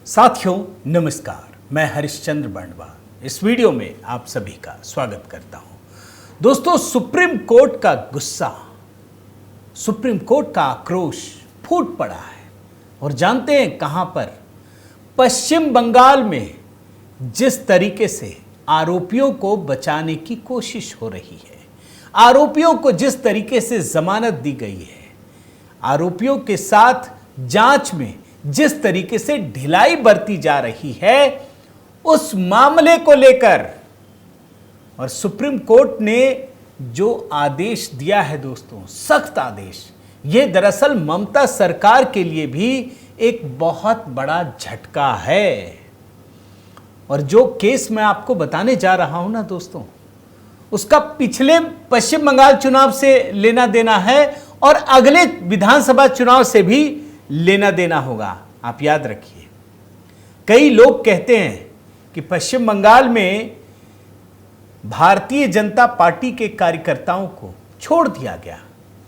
साथियों नमस्कार, मैं हरिश्चंद्र बंडवा इस वीडियो में आप सभी का स्वागत करता हूं। दोस्तों, सुप्रीम कोर्ट का गुस्सा, सुप्रीम कोर्ट का आक्रोश फूट पड़ा है और जानते हैं कहां पर? पश्चिम बंगाल में जिस तरीके से आरोपियों को बचाने की कोशिश हो रही है, आरोपियों को जिस तरीके से जमानत दी गई है, आरोपियों के साथ जांच में जिस तरीके से ढिलाई बरती जा रही है, उस मामले को लेकर और सुप्रीम कोर्ट ने जो आदेश दिया है दोस्तों, सख्त आदेश, यह दरअसल ममता सरकार के लिए भी एक बहुत बड़ा झटका है। और जो केस मैं आपको बताने जा रहा हूं ना दोस्तों, उसका पिछले पश्चिम बंगाल चुनाव से लेना देना है और अगले विधानसभा चुनाव से भी लेना देना होगा। आप याद रखिए, कई लोग कहते हैं कि पश्चिम बंगाल में भारतीय जनता पार्टी के कार्यकर्ताओं को छोड़ दिया गया,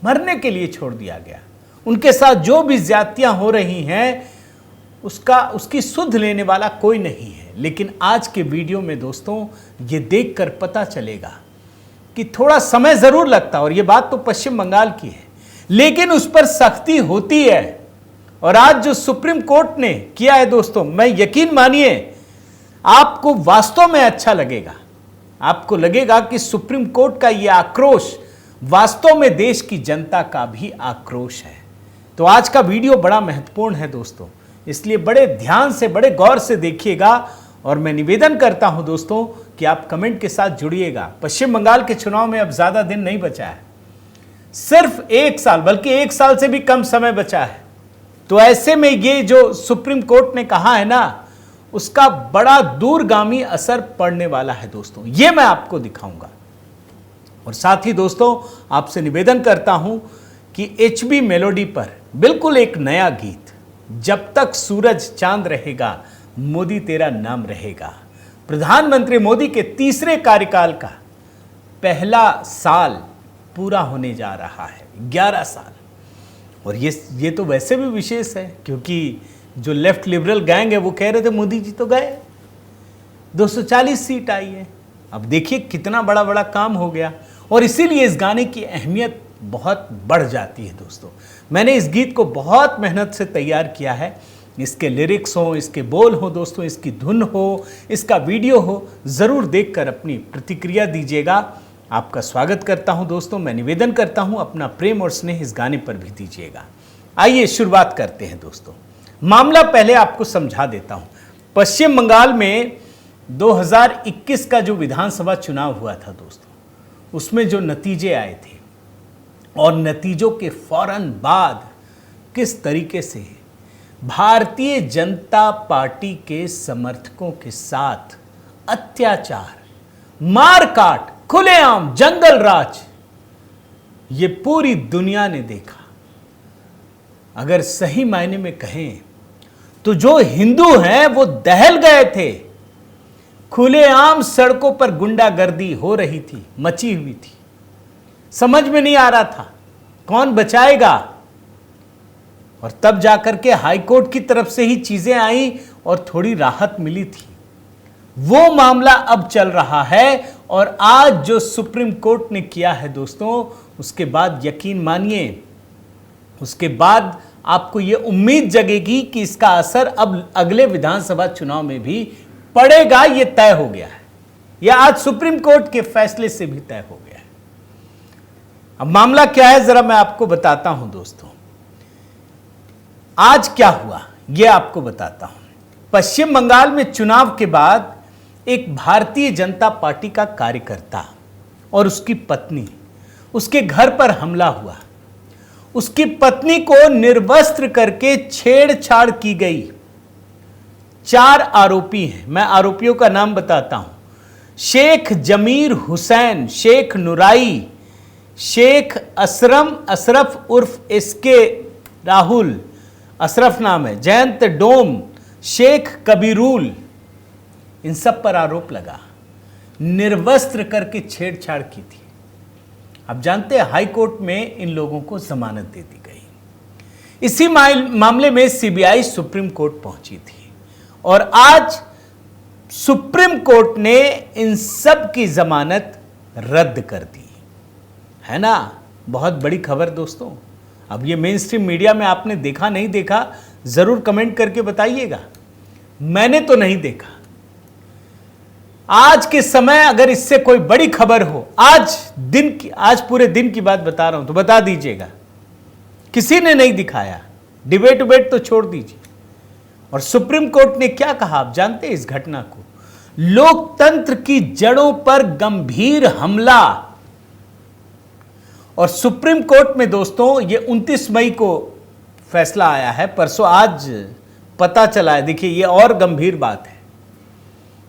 मरने के लिए छोड़ दिया गया, उनके साथ जो भी ज्यादतियां हो रही हैं उसकी सुध लेने वाला कोई नहीं है। लेकिन आज के वीडियो में दोस्तों ये देखकर पता चलेगा कि थोड़ा समय जरूर लगता है, और ये बात तो पश्चिम बंगाल की है, लेकिन उस पर सख्ती होती है। और आज जो सुप्रीम कोर्ट ने किया है दोस्तों, मैं यकीन मानिए आपको वास्तव में अच्छा लगेगा। आपको लगेगा कि सुप्रीम कोर्ट का यह आक्रोश वास्तव में देश की जनता का भी आक्रोश है। तो आज का वीडियो बड़ा महत्वपूर्ण है दोस्तों, इसलिए बड़े ध्यान से, बड़े गौर से देखिएगा। और मैं निवेदन करता हूं दोस्तों कि आप कमेंट के साथ जुड़िएगा। पश्चिम बंगाल के चुनाव में अब ज्यादा दिन नहीं बचा है, सिर्फ 1 साल, बल्कि 1 साल से भी कम समय बचा है। तो ऐसे में ये जो सुप्रीम कोर्ट ने कहा है ना, उसका बड़ा दूरगामी असर पड़ने वाला है दोस्तों, ये मैं आपको दिखाऊंगा। और साथ ही दोस्तों आपसे निवेदन करता हूं कि HB मेलोडी पर बिल्कुल एक नया गीत, जब तक सूरज चांद रहेगा मोदी तेरा नाम रहेगा। प्रधानमंत्री मोदी के तीसरे कार्यकाल का पहला साल पूरा होने जा रहा है, 11 साल। और ये तो वैसे भी विशेष है, क्योंकि जो लेफ्ट लिबरल गैंग है वो कह रहे थे मोदी जी तो गए, 240 सीट आई है। अब देखिए कितना बड़ा बड़ा काम हो गया, और इसीलिए इस गाने की अहमियत बहुत बढ़ जाती है दोस्तों। मैंने इस गीत को बहुत मेहनत से तैयार किया है, इसके लिरिक्स हो, इसके बोल हो दोस्तों, इसकी धुन हो, इसका वीडियो हो, ज़रूर देखकर अपनी प्रतिक्रिया दीजिएगा। आपका स्वागत करता हूं दोस्तों। मैं निवेदन करता हूं अपना प्रेम और स्नेह इस गाने पर भी दीजिएगा। आइए शुरुआत करते हैं दोस्तों। मामला पहले आपको समझा देता हूं। पश्चिम बंगाल में 2021 का जो विधानसभा चुनाव हुआ था दोस्तों, उसमें जो नतीजे आए थे और नतीजों के फौरन बाद किस तरीके से भारतीय जनता पार्टी के समर्थकों के साथ अत्याचार, मारकाट, खुलेआम जंगल राज, ये पूरी दुनिया ने देखा। अगर सही मायने में कहें तो जो हिंदू हैं वो दहल गए थे। खुलेआम सड़कों पर गुंडागर्दी हो रही थी, मची हुई थी। समझ में नहीं आ रहा था कौन बचाएगा, और तब जाकर के हाईकोर्ट की तरफ से ही चीजें आई और थोड़ी राहत मिली थी। वो मामला अब चल रहा है, और आज जो सुप्रीम कोर्ट ने किया है दोस्तों, उसके बाद यकीन मानिए, उसके बाद आपको यह उम्मीद जगेगी कि इसका असर अब अगले विधानसभा चुनाव में भी पड़ेगा। यह तय हो गया है, यह आज सुप्रीम कोर्ट के फैसले से भी तय हो गया है। अब मामला क्या है जरा मैं आपको बताता हूं दोस्तों। आज क्या हुआ यह आपको बताता हूं। पश्चिम बंगाल में चुनाव के बाद एक भारतीय जनता पार्टी का कार्यकर्ता और उसकी पत्नी, उसके घर पर हमला हुआ। उसकी पत्नी को निर्वस्त्र करके छेड़छाड़ की गई। 4 आरोपी हैं, मैं आरोपियों का नाम बताता हूं। शेख जमीर हुसैन, शेख नुराई, शेख अशरफ उर्फ SK राहुल, अशरफ नाम है, जयंत डोम, शेख कबीरुल, इन सब पर आरोप लगा, निर्वस्त्र करके छेड़छाड़ की थी। अब जानते हैं हाई कोर्ट में इन लोगों को जमानत दे दी गई। इसी मामले में CBI सुप्रीम कोर्ट पहुंची थी और आज सुप्रीम कोर्ट ने इन सब की जमानत रद्द कर दी, है ना। बहुत बड़ी खबर दोस्तों। अब ये मेन स्ट्रीम मीडिया में आपने देखा नहीं देखा, जरूर कमेंट करके बताइएगा। मैंने तो नहीं देखा। आज के समय अगर इससे कोई बड़ी खबर हो, आज पूरे दिन की बात बता रहा हूं, तो बता दीजिएगा। किसी ने नहीं दिखाया, डिबेट तो छोड़ दीजिए। और सुप्रीम कोर्ट ने क्या कहा आप जानते हैं इस घटना को? लोकतंत्र की जड़ों पर गंभीर हमला। और सुप्रीम कोर्ट में दोस्तों ये 29 मई को फैसला आया है, परसों आज पता चला है। देखिए ये और गंभीर बात है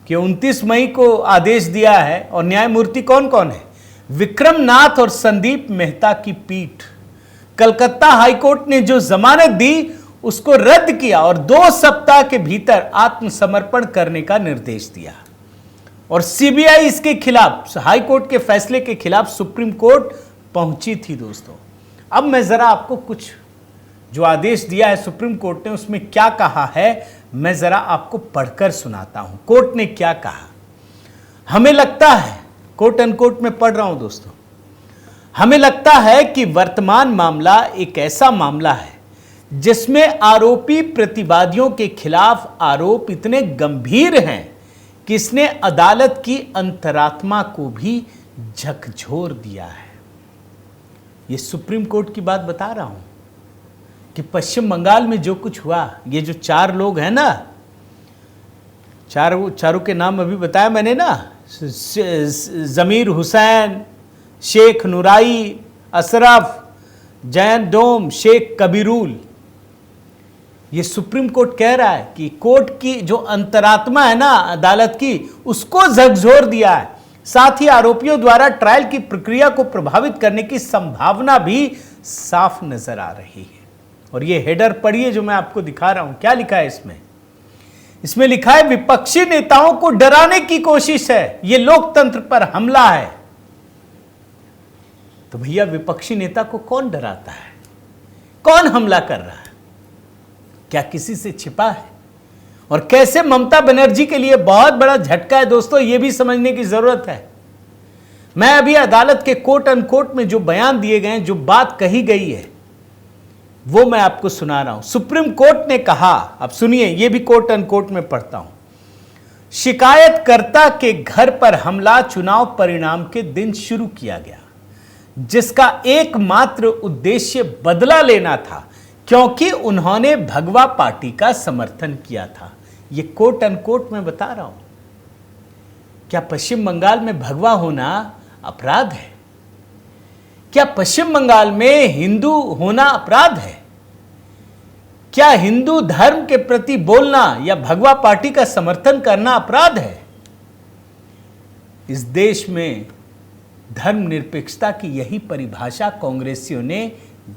कि 29 मई को आदेश दिया है। और न्यायमूर्ति कौन कौन है? विक्रम नाथ और संदीप मेहता की पीठ। कलकत्ता हाईकोर्ट ने जो जमानत दी उसको रद्द किया और 2 सप्ताह के भीतर आत्मसमर्पण करने का निर्देश दिया। और सीबीआई इसके खिलाफ, हाईकोर्ट के फैसले के खिलाफ सुप्रीम कोर्ट पहुंची थी दोस्तों। अब मैं जरा आपको कुछ जो आदेश दिया है सुप्रीम कोर्ट ने, उसमें क्या कहा है, मैं जरा आपको पढ़कर सुनाता हूं। कोर्ट ने क्या कहा? हमें लगता है, कोट अनकोट में पढ़ रहा हूं दोस्तों, हमें लगता है कि वर्तमान मामला एक ऐसा मामला है जिसमें आरोपी प्रतिवादियों के खिलाफ आरोप इतने गंभीर हैं कि इसने अदालत की अंतरात्मा को भी झकझोर दिया है। यह सुप्रीम कोर्ट की बात बता रहा हूं कि पश्चिम बंगाल में जो कुछ हुआ, ये जो 4 लोग हैं ना, चारों के नाम अभी बताया मैंने ना, जमीर हुसैन, शेख नुराई, अशरफ, जैन डोम, शेख कबीरुल। ये सुप्रीम कोर्ट कह रहा है कि कोर्ट की जो अंतरात्मा है ना अदालत की, उसको झकझोर दिया है। साथ ही आरोपियों द्वारा ट्रायल की प्रक्रिया को प्रभावित करने की संभावना भी साफ नजर आ रही है। और ये हेडर पढ़िए जो मैं आपको दिखा रहा हूं, क्या लिखा है इसमें? इसमें लिखा है विपक्षी नेताओं को डराने की कोशिश है, ये लोकतंत्र पर हमला है। तो भैया विपक्षी नेता को कौन डराता है? कौन हमला कर रहा है? क्या किसी से छिपा है? और कैसे ममता बनर्जी के लिए बहुत बड़ा झटका है दोस्तों, यह भी समझने की जरूरत है। मैं अभी अदालत के कोट अनकोट में जो बयान दिए गए हैं, जो बात कही गई है, वो मैं आपको सुना रहा हूं। सुप्रीम कोर्ट ने कहा, अब सुनिए, यह भी कोट अनकोट में पढ़ता हूं। शिकायतकर्ता के घर पर हमला चुनाव परिणाम के दिन शुरू किया गया, जिसका एकमात्र उद्देश्य बदला लेना था, क्योंकि उन्होंने भगवा पार्टी का समर्थन किया था। यह कोट अनकोट में बता रहा हूं। क्या पश्चिम बंगाल में भगवा होना अपराध है? क्या पश्चिम बंगाल में हिंदू होना अपराध है? क्या हिंदू धर्म के प्रति बोलना या भगवा पार्टी का समर्थन करना अपराध है? इस देश में धर्मनिरपेक्षता की यही परिभाषा कांग्रेसियों ने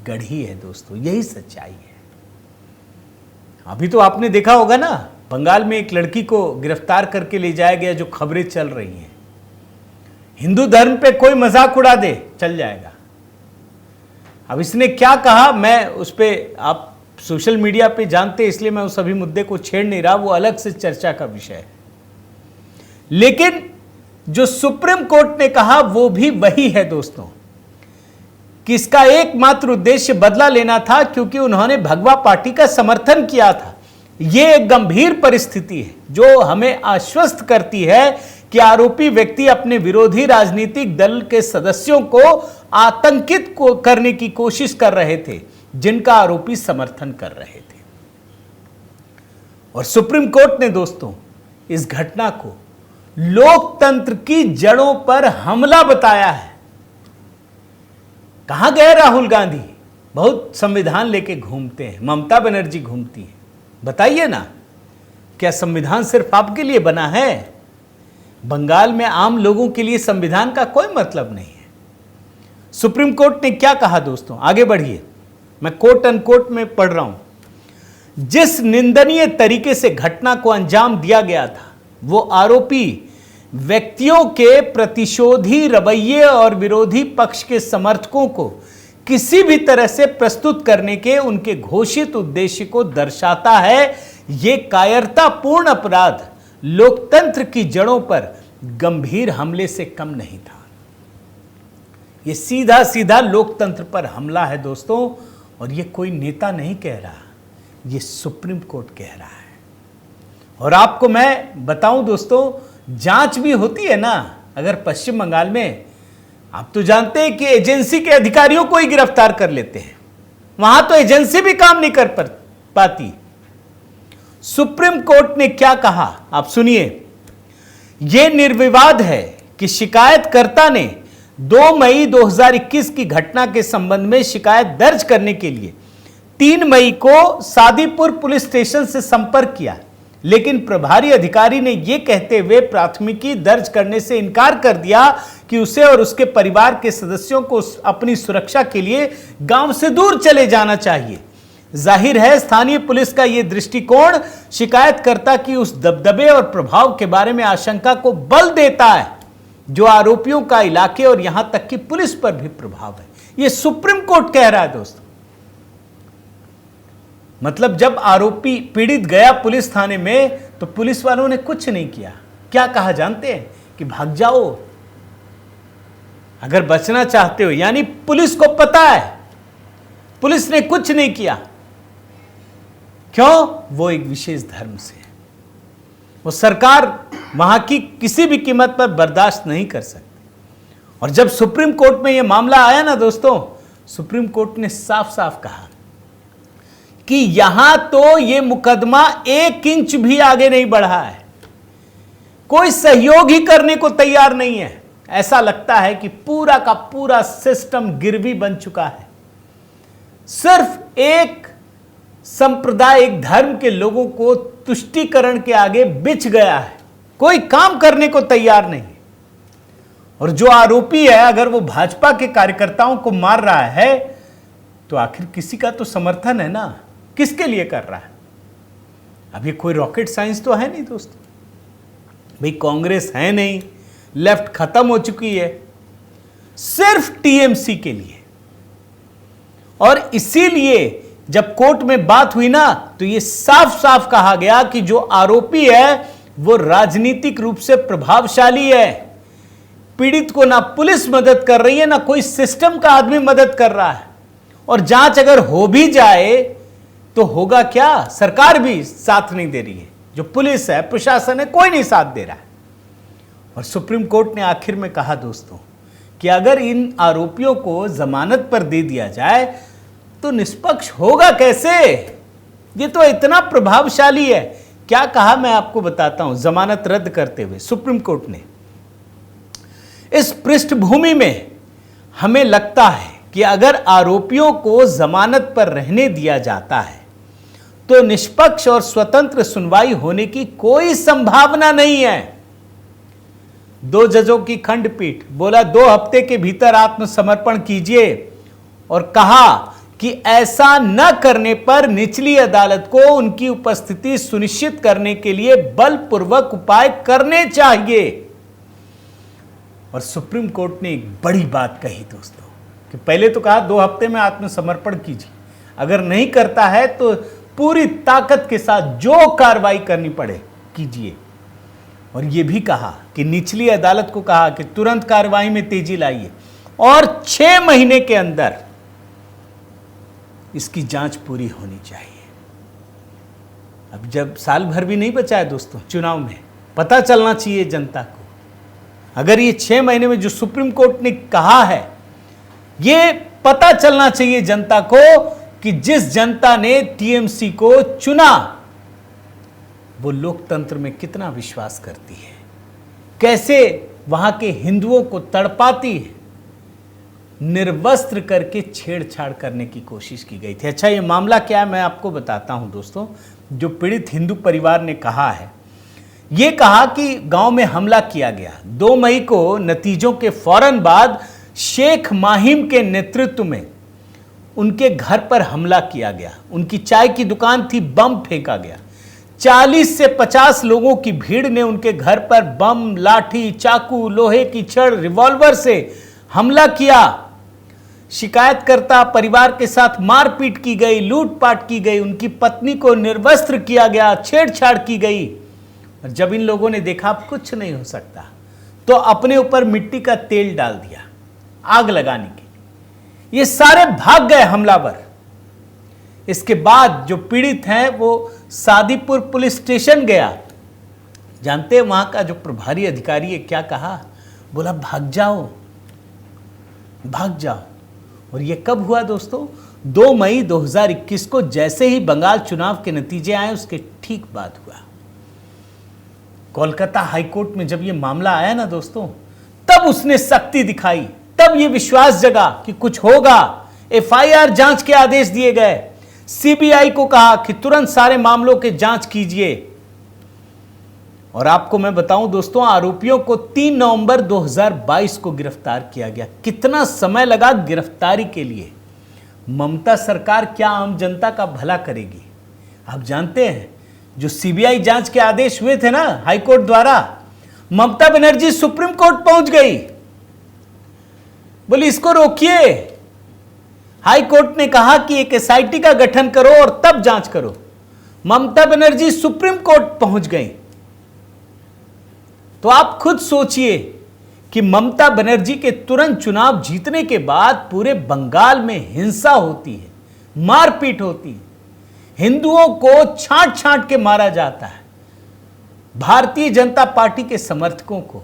गढ़ी है दोस्तों, यही सच्चाई है। अभी तो आपने देखा होगा ना, बंगाल में एक लड़की को गिरफ्तार करके ले जाया गया, जो खबरें चल रही हैं। हिंदू धर्म पे कोई मजाक उड़ा दे, चल जाएगा। अब इसने क्या कहा, मैं उस पर, आप सोशल मीडिया पे जानते, इसलिए मैं उस सभी मुद्दे को छेड़ नहीं रहा, वो अलग से चर्चा का विषय है। लेकिन जो सुप्रीम कोर्ट ने कहा वो भी वही है दोस्तों, कि इसका एकमात्र उद्देश्य बदला लेना था, क्योंकि उन्होंने भगवा पार्टी का समर्थन किया था। यह एक गंभीर परिस्थिति है जो हमें आश्वस्त करती है कि आरोपी व्यक्ति अपने विरोधी राजनीतिक दल के सदस्यों को आतंकित करने की कोशिश कर रहे थे, जिनका आरोपी समर्थन कर रहे थे। और सुप्रीम कोर्ट ने दोस्तों इस घटना को लोकतंत्र की जड़ों पर हमला बताया है। कहां गए राहुल गांधी? बहुत संविधान लेके घूमते हैं, ममता बनर्जी घूमती है। बताइए ना, क्या संविधान सिर्फ आपके लिए बना है? बंगाल में आम लोगों के लिए संविधान का कोई मतलब नहीं है। सुप्रीम कोर्ट ने क्या कहा दोस्तों, आगे बढ़िए, मैं कोट अनकोट में पढ़ रहा हूं। जिस निंदनीय तरीके से घटना को अंजाम दिया गया था, वो आरोपी व्यक्तियों के प्रतिशोधी रवैये और विरोधी पक्ष के समर्थकों को किसी भी तरह से प्रस्तुत करने के उनके घोषित उद्देश्य को दर्शाता है। ये कायरतापूर्ण अपराध लोकतंत्र की जड़ों पर गंभीर हमले से कम नहीं था। ये सीधा सीधा लोकतंत्र पर हमला है दोस्तों, और ये कोई नेता नहीं कह रहा, ये सुप्रीम कोर्ट कह रहा है। और आपको मैं बताऊं दोस्तों, जांच भी होती है ना, अगर पश्चिम बंगाल में, आप तो जानते हैं कि एजेंसी के अधिकारियों को ही गिरफ्तार कर लेते हैं, वहां तो एजेंसी भी काम नहीं कर पाती। सुप्रीम कोर्ट ने क्या कहा आप सुनिए। यह निर्विवाद है कि शिकायतकर्ता ने 2 मई 2021 की घटना के संबंध में शिकायत दर्ज करने के लिए 3 मई को सादीपुर पुलिस स्टेशन से संपर्क किया, लेकिन प्रभारी अधिकारी ने यह कहते हुए प्राथमिकी दर्ज करने से इनकार कर दिया कि उसे और उसके परिवार के सदस्यों को अपनी सुरक्षा के लिए गांव से दूर चले जाना चाहिए। जाहिर है स्थानीय पुलिस का यह दृष्टिकोण शिकायतकर्ता की उस दबदबे और प्रभाव के बारे में आशंका को बल देता है जो आरोपियों का इलाके और यहां तक कि पुलिस पर भी प्रभाव है। यह सुप्रीम कोर्ट कह रहा है दोस्तों। मतलब जब आरोपी पीड़ित गया पुलिस थाने में तो पुलिस वालों ने कुछ नहीं किया। क्या कहा जानते हैं कि भाग जाओ अगर बचना चाहते हो। यानी पुलिस को पता है, पुलिस ने कुछ नहीं किया। क्यों? वो एक विशेष धर्म से है, वो सरकार वहां की किसी भी कीमत पर बर्दाश्त नहीं कर सकती। और जब सुप्रीम कोर्ट में यह मामला आया ना दोस्तों, सुप्रीम कोर्ट ने साफ साफ कहा कि यहां तो यह मुकदमा 1 इंच भी आगे नहीं बढ़ा है, कोई सहयोग ही करने को तैयार नहीं है। ऐसा लगता है कि पूरा का पूरा सिस्टम गिरवी बन चुका है। सिर्फ एक संप्रदाय, एक धर्म के लोगों को तुष्टीकरण के आगे बिछ गया है, कोई काम करने को तैयार नहीं। और जो आरोपी है, अगर वो भाजपा के कार्यकर्ताओं को मार रहा है तो आखिर किसी का तो समर्थन है ना, किसके लिए कर रहा है? अब ये कोई रॉकेट साइंस तो है नहीं दोस्तों। भाई कांग्रेस है नहीं, लेफ्ट खत्म हो चुकी है, सिर्फ टीएमसी के लिए। और इसीलिए जब कोर्ट में बात हुई ना तो यह साफ साफ कहा गया कि जो आरोपी है वो राजनीतिक रूप से प्रभावशाली है। पीड़ित को ना पुलिस मदद कर रही है, ना कोई सिस्टम का आदमी मदद कर रहा है। और जांच अगर हो भी जाए तो होगा क्या? सरकार भी साथ नहीं दे रही है, जो पुलिस है, प्रशासन है, कोई नहीं साथ दे रहा है। और सुप्रीम कोर्ट ने आखिर में कहा दोस्तों कि अगर इन आरोपियों को जमानत पर दे दिया जाए तो निष्पक्ष होगा कैसे? ये तो इतना प्रभावशाली है। क्या कहा मैं आपको बताता हूं। जमानत रद्द करते हुए सुप्रीम कोर्ट ने, इस पृष्ठभूमि में हमें लगता है कि अगर आरोपियों को जमानत पर रहने दिया जाता है तो निष्पक्ष और स्वतंत्र सुनवाई होने की कोई संभावना नहीं है। 2 जजों की खंडपीठ बोला 2 हफ्ते के भीतर आत्मसमर्पण कीजिए, और कहा कि ऐसा न करने पर निचली अदालत को उनकी उपस्थिति सुनिश्चित करने के लिए बलपूर्वक उपाय करने चाहिए। और सुप्रीम कोर्ट ने एक बड़ी बात कही दोस्तों कि पहले तो कहा 2 हफ्ते में आत्मसमर्पण कीजिए, अगर नहीं करता है तो पूरी ताकत के साथ जो कार्रवाई करनी पड़े कीजिए। और यह भी कहा कि निचली अदालत को कहा कि तुरंत कार्रवाई में तेजी लाइए और 6 महीने के अंदर इसकी जांच पूरी होनी चाहिए। अब जब साल भर भी नहीं बचा है दोस्तों चुनाव में, पता चलना चाहिए जनता को। अगर ये 6 महीने में जो सुप्रीम कोर्ट ने कहा है, ये पता चलना चाहिए जनता को कि जिस जनता ने टीएमसी को चुना वो लोकतंत्र में कितना विश्वास करती है, कैसे वहां के हिंदुओं को तड़पाती है। निर्वस्त्र करके छेड़छाड़ करने की कोशिश की गई थी। अच्छा, ये मामला क्या है मैं आपको बताता हूं दोस्तों। जो पीड़ित हिंदू परिवार ने कहा है, ये कहा कि गांव में हमला किया गया 2 मई को। नतीजों के फौरन बाद शेख माहिम के नेतृत्व में उनके घर पर हमला किया गया। उनकी चाय की दुकान थी, बम फेंका गया। 40 से 50 लोगों की भीड़ ने उनके घर पर बम, लाठी, चाकू, लोहे की छड़, रिवॉल्वर से हमला किया। शिकायतकर्ता परिवार के साथ मारपीट की गई, लूटपाट की गई, उनकी पत्नी को निर्वस्त्र किया गया, छेड़छाड़ की गई। और जब इन लोगों ने देखा अब कुछ नहीं हो सकता, तो अपने ऊपर मिट्टी का तेल डाल दिया आग लगाने के लिए। ये सारे भाग गए हमलावर। इसके बाद जो पीड़ित हैं वो सादीपुर पुलिस स्टेशन गया। जानते हैं वहां का जो प्रभारी अधिकारी है क्या कहा? बोला भाग जाओ, भाग जाओ। और ये कब हुआ दोस्तों? 2 मई 2021 को, जैसे ही बंगाल चुनाव के नतीजे आए उसके ठीक बाद हुआ। कोलकाता हाईकोर्ट में जब ये मामला आया ना दोस्तों, तब उसने सख्ती दिखाई, तब ये विश्वास जगा कि कुछ होगा। एफआईआर जांच के आदेश दिए गए। सीबीआई को कहा कि तुरंत सारे मामलों के जांच कीजिए। और आपको मैं बताऊं दोस्तों, आरोपियों को 3 नवंबर 2022 को गिरफ्तार किया गया। कितना समय लगा गिरफ्तारी के लिए। ममता सरकार क्या आम जनता का भला करेगी? आप जानते हैं जो सीबीआई जांच के आदेश हुए थे ना हाईकोर्ट द्वारा, ममता बनर्जी सुप्रीम कोर्ट पहुंच गई, बोली इसको रोकिए। हाई कोर्ट ने कहा कि एक एसआईटी का गठन करो और तब जांच करो। ममता बनर्जी सुप्रीम कोर्ट पहुंच गई। तो आप खुद सोचिए कि ममता बनर्जी के तुरंत चुनाव जीतने के बाद पूरे बंगाल में हिंसा होती है, मारपीट होती है, हिंदुओं को छांट छांट के मारा जाता है, भारतीय जनता पार्टी के समर्थकों को।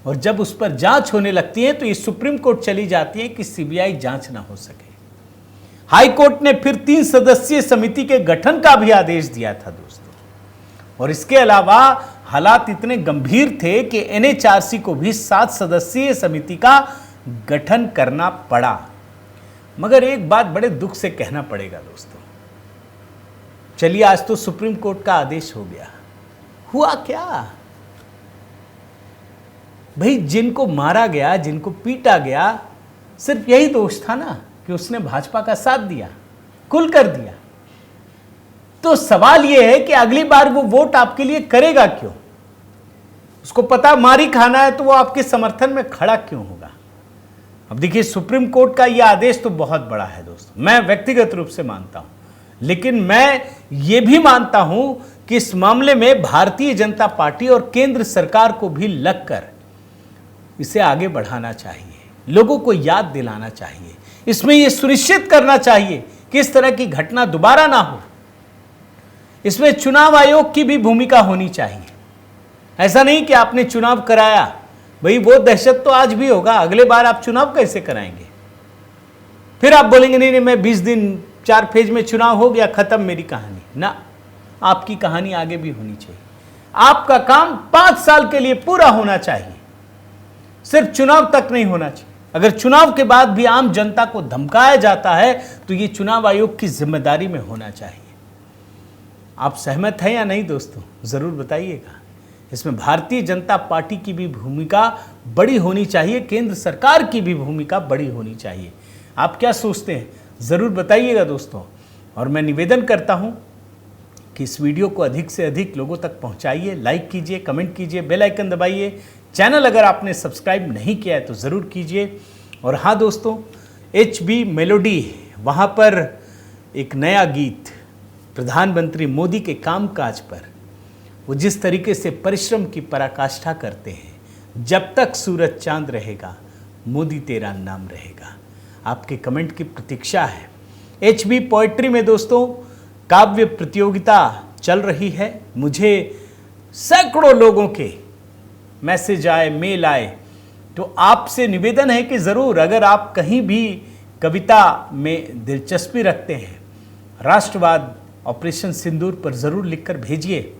और जब उस पर जांच होने लगती है तो ये सुप्रीम कोर्ट चली जाती है कि सीबीआई जांच ना हो सके। हाई कोर्ट ने फिर 3 सदस्यीय समिति के गठन का भी आदेश दिया था दोस्तों। और इसके अलावा हालात इतने गंभीर थे कि एनएचआरसी को भी 7 सदस्यीय समिति का गठन करना पड़ा। मगर एक बात बड़े दुख से कहना पड़ेगा दोस्तों, चलिए आज तो सुप्रीम कोर्ट का आदेश हो गया, हुआ क्या भाई? जिनको मारा गया, जिनको पीटा गया, सिर्फ यही दोष था ना कि उसने भाजपा का साथ दिया, कुल कर दिया। तो सवाल यह है कि अगली बार वो वोट आपके लिए करेगा क्यों? उसको पता मारी खाना है तो वो आपके समर्थन में खड़ा क्यों होगा? अब देखिए, सुप्रीम कोर्ट का यह आदेश तो बहुत बड़ा है दोस्तों, मैं व्यक्तिगत रूप से मानता हूं। लेकिन मैं ये भी मानता हूं कि इस मामले में भारतीय जनता पार्टी और केंद्र सरकार को भी लगकर इसे आगे बढ़ाना चाहिए, लोगों को याद दिलाना चाहिए, इसमें यह सुनिश्चित करना चाहिए कि इस तरह की घटना दोबारा ना हो। इसमें चुनाव आयोग की भी भूमिका होनी चाहिए। ऐसा नहीं कि आपने चुनाव कराया, भाई वो दहशत तो आज भी होगा, अगले बार आप चुनाव कैसे कराएंगे? फिर आप बोलेंगे नहीं नहीं मैं 20 दिन 4 फेज में चुनाव हो गया, खत्म मेरी कहानी। ना, आपकी कहानी आगे भी होनी चाहिए। आपका काम 5 साल के लिए पूरा होना चाहिए, सिर्फ चुनाव तक नहीं होना चाहिए। अगर चुनाव के बाद भी आम जनता को धमकाया जाता है तो यह चुनाव आयोग की जिम्मेदारी में होना चाहिए। आप सहमत हैं या नहीं दोस्तों? जरूर बताइएगा। इसमें भारतीय जनता पार्टी की भी भूमिका बड़ी होनी चाहिए, केंद्र सरकार की भी भूमिका बड़ी होनी चाहिए। आप क्या सोचते हैं? ज़रूर बताइएगा दोस्तों। और मैं निवेदन करता हूं कि इस वीडियो को अधिक से अधिक लोगों तक पहुंचाइए, लाइक कीजिए, कमेंट कीजिए, बेल आइकन दबाइए। चैनल अगर आपने सब्सक्राइब नहीं किया है तो ज़रूर कीजिए। और हाँ दोस्तों, HB मेलोडी, वहाँ पर एक नया गीत प्रधानमंत्री मोदी के कामकाज पर, वो जिस तरीके से परिश्रम की पराकाष्ठा करते हैं, जब तक सूरज चांद रहेगा मोदी तेरा नाम रहेगा। आपके कमेंट की प्रतीक्षा है। HB पोएट्री में दोस्तों काव्य प्रतियोगिता चल रही है। मुझे सैकड़ों लोगों के मैसेज आए, मेल आए, तो आपसे निवेदन है कि ज़रूर अगर आप कहीं भी कविता में दिलचस्पी रखते हैं, राष्ट्रवाद ऑपरेशन सिंदूर पर ज़रूर लिखकर भेजिए।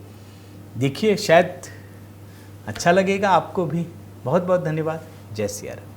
देखिए, शायद अच्छा लगेगा आपको भी। बहुत बहुत धन्यवाद। जय सिया राम।